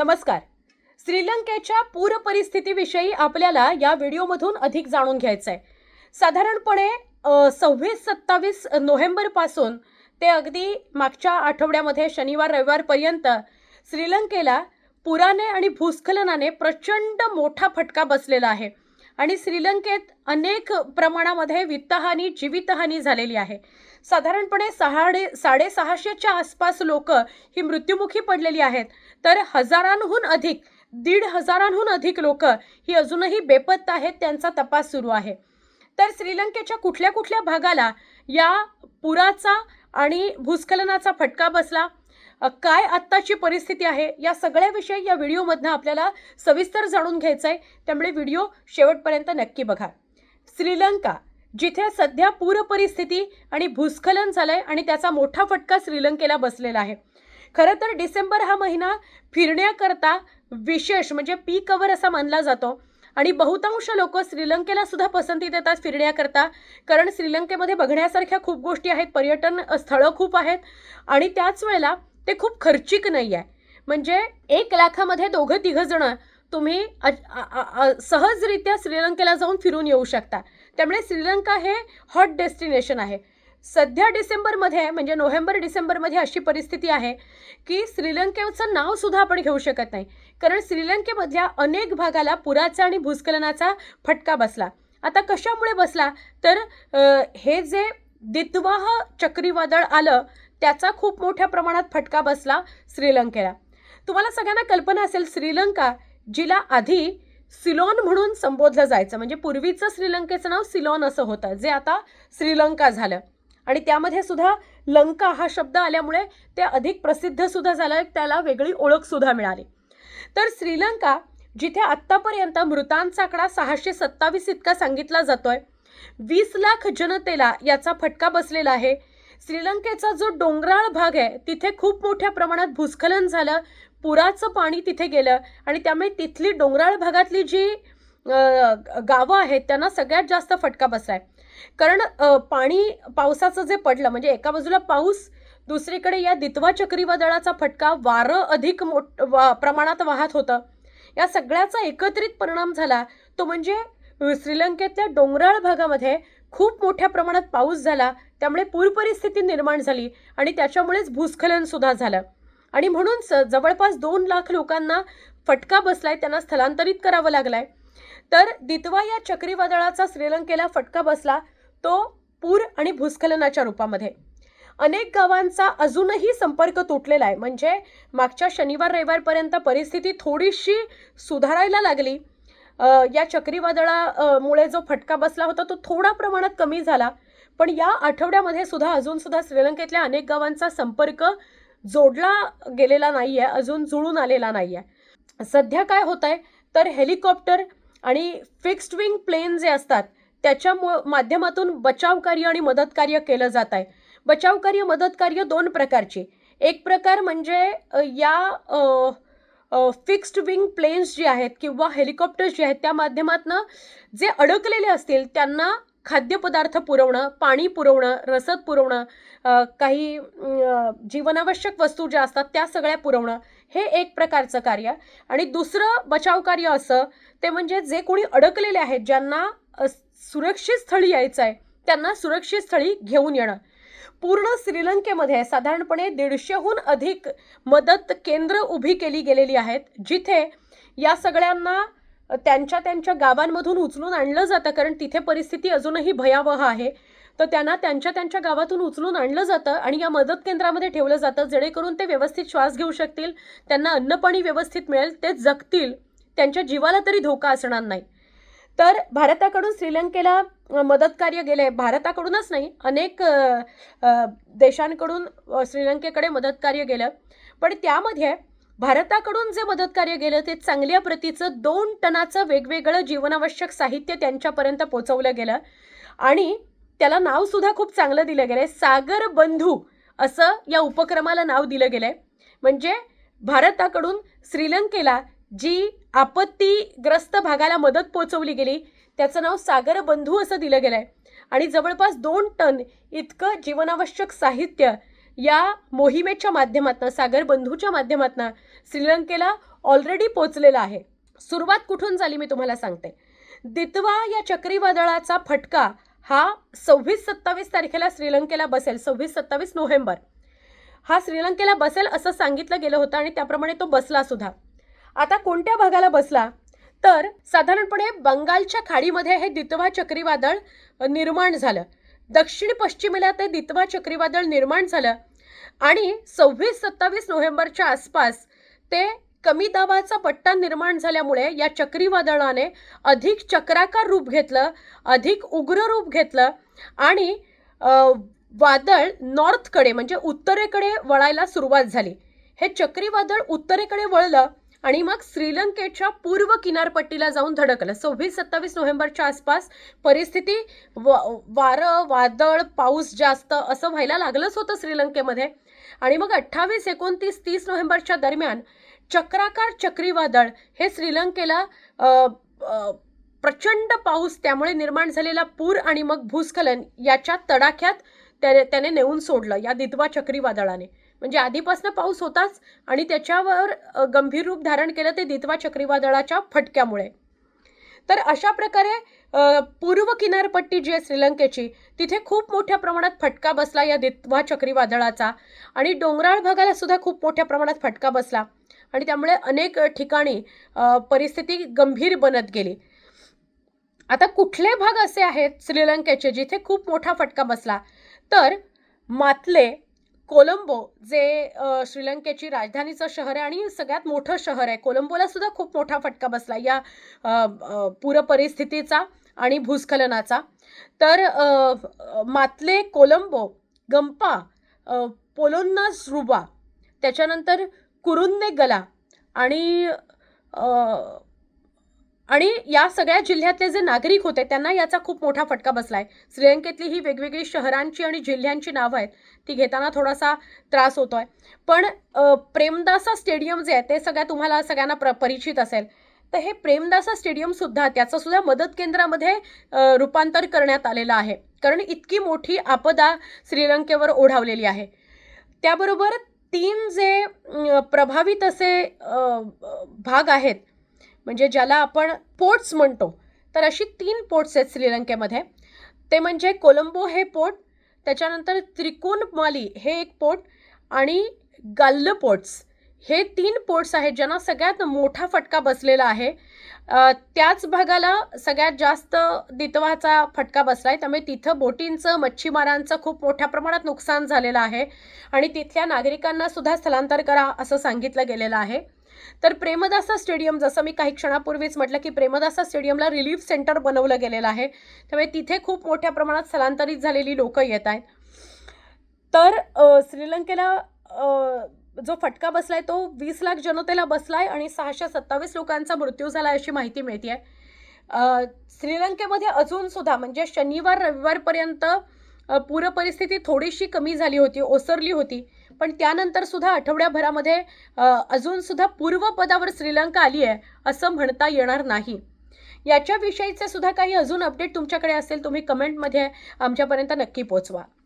नमस्कार. श्रीलंकेच्या पूर परिस्थितीविषयी आपल्याला या व्हिडिओमधून अधिक जाणून घ्यायचं आहे. साधारणपणे 26-27 नोव्हेंबरपासून ते अगदी मागच्या आठवड्यामध्ये शनिवार रविवारपर्यंत श्रीलंकेला पुराने आणि भूस्खलनाने प्रचंड मोठा फटका बसलेला आहे आणि श्रीलंकेत अनेक प्रमाणामध्ये वित्तहानी जीवितहानी झालेली आहे. साधारणपणे 650च्या आसपास लोक ही मृत्युमुखी पडलेली आहेत, तर हजारांहून अधिक 1,500हून अधिक लोक ही अजूनही बेपत्ता आहेत. त्यांचा तपास सुरू आहे. तर श्रीलंकेच्या कुठल्या कुठल्या भागाला या पुराचा आणि भूस्खलनाचा फटका बसला, काय आत्ताची परिस्थिती आहे, या सगळ्याविषयी या व्हिडिओमधनं आपल्याला सविस्तर जाणून घ्यायचं आहे. त्यामुळे व्हिडिओ शेवटपर्यंत नक्की बघा. श्रीलंका, जिथे सध्या पूर परिस्थिती आणि भूस्खलन झालंय आणि त्याचा मोठा फटका श्रीलंकेला बसलेला आहे. खरं तर डिसेंबर हा महिना फिरण्याकरता विशेष म्हणजे पीक अवर असा मानला जातो आणि बहुतांश लोक श्रीलंकेला सुद्धा पसंती देतात फिरण्याकरता, कारण श्रीलंकेमध्ये बघण्यासारख्या खूप गोष्टी आहेत, पर्यटन स्थळं खूप आहेत आणि त्याच वेळेला ते खूप खर्चिक नाही आहे. म्हणजे 1 लाखामध्ये 2-3 जण तुम्ही सहजरित्या श्रीलंकेला जाऊन फिरून येऊ शकता. त्यामुळे श्रीलंका हे हॉट डेस्टिनेशन आहे. सध्या डिसेंबरमध्ये म्हणजे नोव्हेंबर डिसेंबरमध्ये अशी परिस्थिती आहे की श्रीलंकेचं नाव सुद्धा आपण घेऊ शकत नाही, कारण श्रीलंकेमधल्या अनेक भागाला पुराचा आणि भूस्खलनाचा फटका बसला. आता कशामुळे बसला तर हे जे दितवाह चक्रीवादळ आलं त्याचा खूप मोठ्या प्रमाणात फटका बसला श्रीलंकेला. तुम्हाला सगळ्यांना कल्पना असेल, श्रीलंका जिला आधी सिलोन म्हणून संबोधलं जायचं, म्हणजे पूर्वीचं श्रीलंकेचं नाव सिलोन असं होतं, जे आता श्रीलंका झालं आणि त्यामध्ये सुद्धा लंका हा शब्द आल्यामुळे ते अधिक प्रसिद्ध सुद्धा झालं, त्याला वेगळी ओळख सुद्धा मिळाली. तर श्रीलंका जिथे आत्तापर्यंत मृतांचा आकडा 627 इतका सांगितला जातोय, 20 लाख जनतेला याचा फटका बसलेला आहे. श्रीलंकेचा जो डोंगराळ भाग आहे तिथे खूप मोठ्या प्रमाणात भूस्खलन झालं, पुराचं पाणी तिथे गेलं आणि त्यामुळे तिथली डोंगराळ भागातली जी गावं आहेत त्यांना सगळ्यात जास्त फटका बसलाय. कारण पावसाचं जे पडलं, म्हणजे एका बाजूला पाऊस, दुसरीकडे या दितवा चक्रीवादळाचा फटका, वारं अधिक प्रमाणात वाहत होतं, या सगळ्याचा एकत्रित परिणाम झाला तो म्हणजे श्रीलंकेतल्या डोंगराळ भागामध्ये खूप मोठ्या प्रमाणात पाऊस झाला, त्यामुळे पूर परिस्थिती निर्माण झाली आणि त्याच्यामुळेच भूस्खलन सुद्धा झालं आणि म्हणून जवळपास 2 लाख लोकांना फटका बसलाय, त्यांना स्थलांतरित करावं लागलंय. तर दितवा या चक्रीवादळाचा श्रीलंकेला फटका बसला तो पूर आणि भूस्खलनाच्या रूपामध्ये. अनेक गावांचा अजूनही संपर्क तुटलेला आहे, म्हणजे मागच्या शनिवार रविवारपर्यंत परिस्थिती थोडीशी सुधारायला लागली. या चक्रीवादळामुळे जो फटका बसला होता तो थोडा प्रमाणात कमी झाला, पण या आठवड्यामध्ये अजून सुद्धा श्रीलंकेतल्या अनेक गावांचा संपर्क जोडला गेलेला नाही आहे, अजून जुळून आलेला नाही आहे. सध्या काय होत आहे तर हेलिकॉप्टर आणि फिक्स्ड विंग प्लेन जे असतात त्याच्या माध्यमातून बचावकार्य आणि मदतकार्य केलं जात आहे. बचावकार्य मदतकार्य 2 प्रकारची. एक प्रकार म्हणजे या फिक्स्ड विंग प्लेन्स जे आहेत किंवा हेलिकॉप्टर्स जे आहेत त्या माध्यमातून जे अडकलेले असतील त्यांना खाद्यपदार्थ पुरवणं, पाणी पुरवणं, रसद पुरवणं, काही जीवनावश्यक वस्तू ज्या असतात त्या सगळ्या पुरवणं, हे एक प्रकारचं कार्य. आणि दुसरं बचाव कार्य असं ते म्हणजे जे कोणी अडकलेले आहेत, ज्यांना सुरक्षित स्थळी यायचं आहे त्यांना सुरक्षित स्थळी घेऊन येणं. पूर्ण श्रीलंकेमध्ये साधारणपणे 150हून अधिक मदत केंद्र उभी केली गेलेली आहेत, जिथे या सगळ्यांना त्यांच्या त्यांच्या गावांमधून उचलून आणलं जातं, कारण तिथे परिस्थिती अजूनही भयावह आहे. तर त्यांना त्यांच्या त्यांच्या गावातून उचलून आणलं जातं आणि या मदत केंद्रामध्ये ठेवलं जातं, जेणेकरून ते व्यवस्थित श्वास घेऊ शकतील, त्यांना अन्नपाणी व्यवस्थित मिळेल, ते जगतील, त्यांच्या जीवाला तरी धोका असणार नाही. तर भारताकडून श्रीलंकेला मदत कार्य गेले, भारताकडूनच नाही अनेक देशांकडून श्रीलंकेकडे मदत कार्य गेलं, पण त्यामध्ये भारताकडून जे मदत कार्य गेलं ते चांगल्या प्रतीचं 2 टनाचं वेगवेगळं जीवनावश्यक साहित्य त्यांच्यापर्यंत पोहोचवलं गेलं आणि त्याला नाव सुद्धा खूप चांगलं दिलं गेलंय. सागर बंधू असं या उपक्रमाला नाव दिलं गेलंय. म्हणजे भारताकडून श्रीलंकेला जी आपत्तीग्रस्त भागाला मदत पोहोचवली गेली त्याचं नाव सागर बंधू असं दिलं गेलंय आणि जवळपास 2 टन इतकं जीवनावश्यक साहित्य या मोहिमेच्या माध्यमातून, सागर बंधूच्या माध्यमातून श्रीलंकेला ऑलरेडी पोचलेला आहे. सुरुवात कुठून झाली मी तुम्हाला सांगते. दितवा या चक्रीवादळाचा फटका हा 26-27 तारखेला श्रीलंकेला बसेल. 26-27 नोव्हेंबर हा श्रीलंकेला बसेल असं सांगितलं गेलं होतं आणि त्याप्रमाणे तो बसला सुद्धा. आता कोणत्या भागाला बसला तर साधारणपणे बंगालच्या खाडीमध्ये हे दितवा चक्रीवादळ निर्माण झालं. दक्षिण पश्चिमेला ते दितवा चक्रीवादळ निर्माण झालं आणि 26-27 नोव्हेंबरच्या आसपास ते कमी दाबाचा पट्टा निर्माण झाल्यामुळे या चक्रीवादळाने अधिक चक्राकार रूप घेतलं, अधिक उग्र रूप घेतलं आणि वादळ नॉर्थकडे म्हणजे उत्तरेकडे वळायला सुरुवात झाली. हे चक्रीवादळ उत्तरेकडे वळलं आणि मग श्रीलंकेच्या पूर्व किनारपट्टीला जाऊन धडकलं. 26-27 नोव्हेंबरच्या आसपास परिस्थिती वारं, वादळ, पाऊस जास्त असं व्हायला लागलंच होतं श्रीलंकेमध्ये. आणि मग 28, 29, 30 नोव्हेंबरच्या दरम्यान चक्राकार चक्रीवादळ हे श्रीलंकेला प्रचंड पाऊस, त्यामुळे निर्माण झालेला पूर आणि मग भूस्खलन याच्या तडाख्यात त्याने नेऊन सोडलं या दितवा चक्रीवादळाने. म्हणजे आधीपासून पाऊस होताच आणि त्याच्यावर गंभीर रूप धारण केलं ते दितवा चक्रीवादळाच्या फटक्यामुळे. तर अशा प्रकारे पूर्व किनारपट्टी जी आहे श्रीलंकेची तिथे खूप मोठ्या प्रमाणात फटका बसला या दितवा चक्रीवादळाचा आणि डोंगराळ भागाला सुद्धा खूप मोठ्या प्रमाणात फटका बसला आणि त्यामुळे अनेक ठिकाणी परिस्थिती गंभीर बनत गेली. आता कुठले भाग असे आहेत श्रीलंकेचे जिथे खूप मोठा फटका बसला तर मातले, कोलंबो जे श्रीलंकेची राजधानीचं शहर आहे आणि सगळ्यात मोठं शहर आहे, कोलंबोला सुद्धा खूप मोठा फटका बसला या पूर परिस्थितीचा आणि भूस्खलनाचा. तर मातले, कोलंबो, गंपा, पोलोन्नास रुबा, त्याच्यानंतर कुरुन्नेगला आणि या सगळ्या जिल्ह्यातले जे नागरिक होते त्यांना याचा खूप मोठा फटका बसलाय. श्रीलंकेतली ही वेगवेगळी शहरांची आणि जिल्ह्यांची नावं आहेत, ती घेताना थोडासा त्रास होतोय. पण प्रेमदासा स्टेडियम जे आहे ते तुम्हाला सगळ्यांना परिचित असेल. तर हे प्रेमदासा स्टेडियम सुद्धा त्याचं सुद्धा मदत केंद्रामध्ये रूपांतर करण्यात आलेलं आहे, कारण इतकी मोठी आपदा श्रीलंकेवर ओढावलेली आहे. त्याबरोबर 3 जे प्रभावित असे भाग आहेत म्हणजे ज्याला आपण पोर्ट्स म्हणतो, तर अशी 3 पोर्ट्स आहेत श्रीलंकेमध्ये. ते म्हणजे कोलंबो हे पोर्ट, त्याच्यानंतर त्रिकोणमाली हे एक पोर्ट आणि गाल्ल पोर्ट्स हे 3 पोर्ट्स आहेत ज्यांना सगळ्यात मोठा फटका बसलेला आहे. त्याच भागाला सगळ्यात जास्त दितवाचा फटका बसलाय, त्यामुळे तिथं बोटींचं, मच्छीमारांचं खूप मोठ्या प्रमाणात नुकसान झालेलं आहे आणि तिथल्या नागरिकांना सुद्धा स्थलांतर करा असं सांगितलं गेलेलं आहे. तर प्रेमदासा स्टेडियम, जसं मी काही क्षणापूर्वीच म्हटलं की प्रेमदासा स्टेडियमला रिलीफ सेंटर बनवलं गेलेलं आहे, त्यामुळे तिथे खूप मोठ्या प्रमाणात स्थलांतरित झालेली लोक येत आहेत. तर श्रीलंकेला जो फटका बसलाय तो 20 लाख जनतेला बसलाय आणि 627 लोकांचा मृत्यू झाला अशी माहिती मिळते. श्रीलंकेमध्ये अजून सुद्धा म्हणजे शनिवार रविवारपर्यंत पूर परिस्थिती थोडीशी कमी झाली होती, ओसरली होती, पण त्यानंतर सुद्धा आठवड्याभरामध्ये अजून सुद्धा पूर्वपदावर श्रीलंका आली आहे असं म्हणता येणार नाही. याच्याविषयीचे सुद्धा काही अजून अपडेट तुमच्याकडे असेल तुम्ही कमेंटमध्ये आमच्यापर्यंत नक्की पोहोचवा.